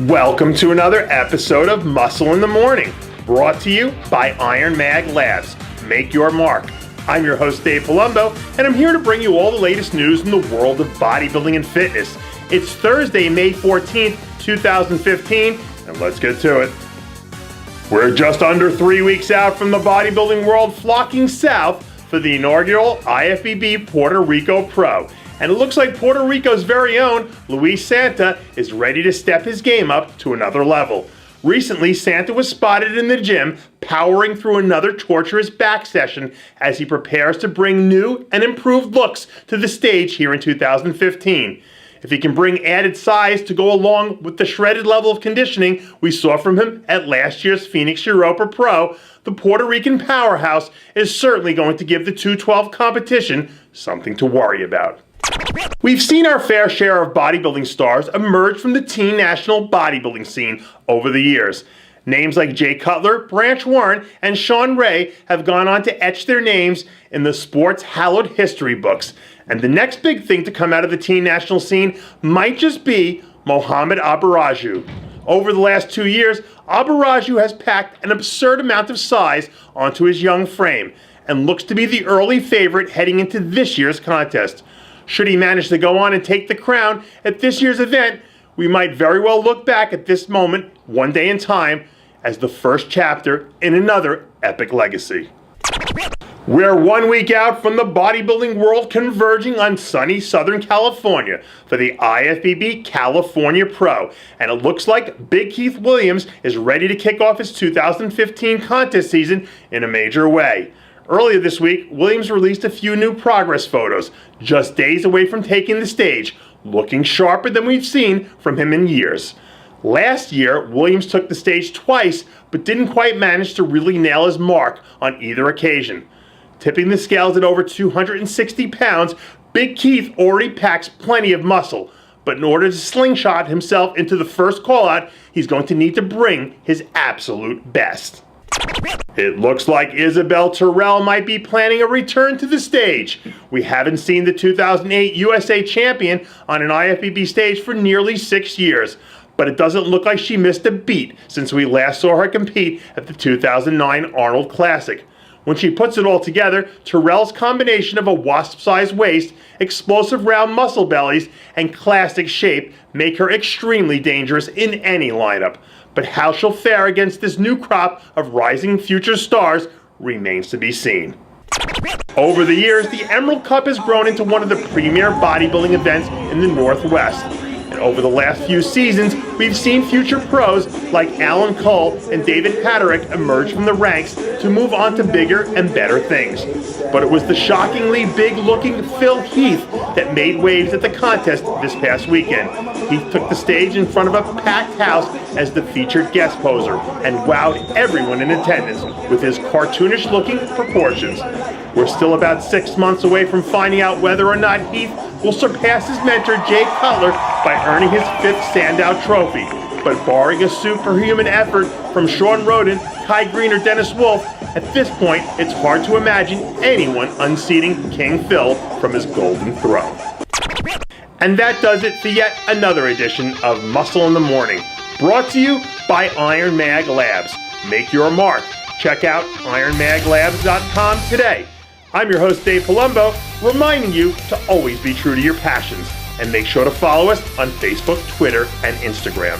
Welcome to another episode of Muscle in the Morning, brought to you by Iron Mag Labs. Make your mark. I'm your host, Dave Palumbo, and I'm here to bring you all the latest news in the world of bodybuilding and fitness. It's Thursday, May 14th, 2015, and let's get to it. We're just under 3 weeks out from the bodybuilding world flocking south for the inaugural IFBB Puerto Rico Pro. And it looks like Puerto Rico's very own Luis Santa is ready to step his game up to another level. Recently, Santa was spotted in the gym powering through another torturous back session as he prepares to bring new and improved looks to the stage here in 2015. If he can bring added size to go along with the shredded level of conditioning we saw from him at last year's Phoenix Europa Pro, the Puerto Rican powerhouse is certainly going to give the 212 competition something to worry about. We've seen our fair share of bodybuilding stars emerge from the teen national bodybuilding scene over the years. Names like Jay Cutler, Branch Warren, and Sean Ray have gone on to etch their names in the sport's hallowed history books. And the next big thing to come out of the teen national scene might just be Mohammad Aburajouh. Over the last 2 years, Aburajouh has packed an absurd amount of size onto his young frame and looks to be the early favorite heading into this year's contest. Should he manage to go on and take the crown at this year's event, we might very well look back at this moment one day in time as the first chapter in another epic legacy. We're 1 week out from the bodybuilding world converging on sunny Southern California for the IFBB California Pro, and it looks like Big Heath Williams is ready to kick off his 2015 contest season in a major way. Earlier this week, Williams released a few new progress photos, just days away from taking the stage, looking sharper than we've seen from him in years. Last year, Williams took the stage twice, but didn't quite manage to really nail his mark on either occasion. Tipping the scales at over 260 pounds, Big Keith already packs plenty of muscle, but in order to slingshot himself into the first call-out, he's going to need to bring his absolute best. It looks like Isabel Tyrell might be planning a return to the stage. We haven't seen the 2008 USA champion on an IFBB stage for nearly 6 years, but it doesn't look like she missed a beat since we last saw her compete at the 2009 Arnold Classic. When she puts it all together, Turrell's combination of a wasp-sized waist, explosive round muscle bellies, and classic shape make her extremely dangerous in any lineup. But how she'll fare against this new crop of rising future stars remains to be seen. Over the years, the Emerald Cup has grown into one of the premier bodybuilding events in the Northwest. And over the last few seasons, we've seen future pros like Alan Cole and David Patrick emerge from the ranks to move on to bigger and better things. But it was the shockingly big-looking Phil Heath that made waves at the contest this past weekend. Heath took the stage in front of a packed house as the featured guest poser and wowed everyone in attendance with his cartoonish-looking proportions. We're still about 6 months away from finding out whether or not Heath will surpass his mentor Jay Cutler by earning his 5th standout trophy. But barring a superhuman effort from Sean Roden, Kai Green, or Dennis Wolf, at this point it's hard to imagine anyone unseating King Phil from his golden throne. And that does it for yet another edition of Muscle in the Morning, brought to you by Iron Mag Labs. Make your mark. Check out ironmaglabs.com today. I'm your host, Dave Palumbo, reminding you to always be true to your passions. And make sure to follow us on Facebook, Twitter, and Instagram.